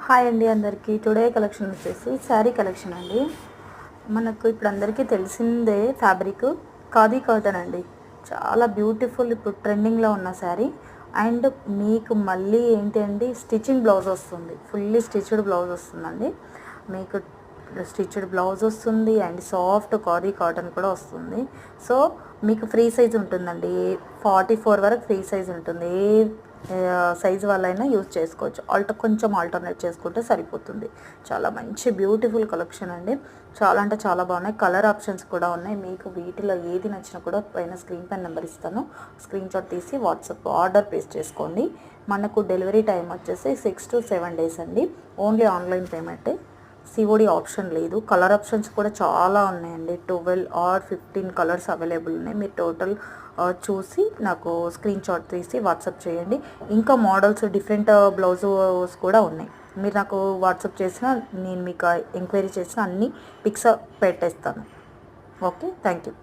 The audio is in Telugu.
హాయ్ అండి అందరికీ. టుడే కలెక్షన్ వచ్చేసి శారీ కలెక్షన్ అండి. మనకు ఇప్పుడు అందరికీ తెలిసిందే ఫ్యాబ్రిక్ ఖాదీ కాటన్ అండి. చాలా బ్యూటిఫుల్, ఇప్పుడు ట్రెండింగ్లో ఉన్న శారీ. అండ్ మీకు మళ్ళీ ఏంటి అండి, స్టిచ్చింగ్ బ్లౌజ్ వస్తుంది, ఫుల్లీ స్టిచ్డ్ బ్లౌజ్ వస్తుందండి. మీకు స్టిచ్డ్ బ్లౌజ్ వస్తుంది అండ్ సాఫ్ట్ ఖాదీ కాటన్ కూడా వస్తుంది. సో మీకు ఫ్రీ సైజ్ ఉంటుందండి, 44 వరకు ఫ్రీ సైజ్ ఉంటుంది. ఏ సైజు వాళ్ళైనా యూజ్ చేసుకోవచ్చు, కొంచెం ఆల్టర్నేట్ చేసుకుంటే సరిపోతుంది. చాలా మంచి బ్యూటిఫుల్ కలెక్షన్ అండి. చాలా అంటే చాలా బాగున్నాయి. కలర్ ఆప్షన్స్ కూడా ఉన్నాయి. మీకు వీటిలో ఏది నచ్చినా కూడా పైన స్క్రీన్ పైన నెంబర్ ఇస్తాను, స్క్రీన్ షాట్ తీసి వాట్సాప్ ఆర్డర్ ప్లేస్ చేసుకోండి. మనకు డెలివరీ టైం వచ్చేసి 6 to 7 days అండి. ఓన్లీ ఆన్లైన్ పేమెంటే, సిఓడి ఆప్షన్ లేదు. కలర్ ఆప్షన్స్ కూడా చాలా ఉన్నాయండి. 12 or 15 కలర్స్ అవైలబుల్ ఉన్నాయి. మీరు టోటల్ చూసి నాకు స్క్రీన్ షాట్ తీసి వాట్సాప్ చేయండి. ఇంకా మోడల్స్ డిఫరెంట్ బ్లౌజెస్ కూడా ఉన్నాయి. మీరు నాకు వాట్సాప్ చేసిన, నేను మీకు ఎంక్వైరీ చేసిన అన్ని పిక్స్ పెట్టేస్తాను. Okay, thank you.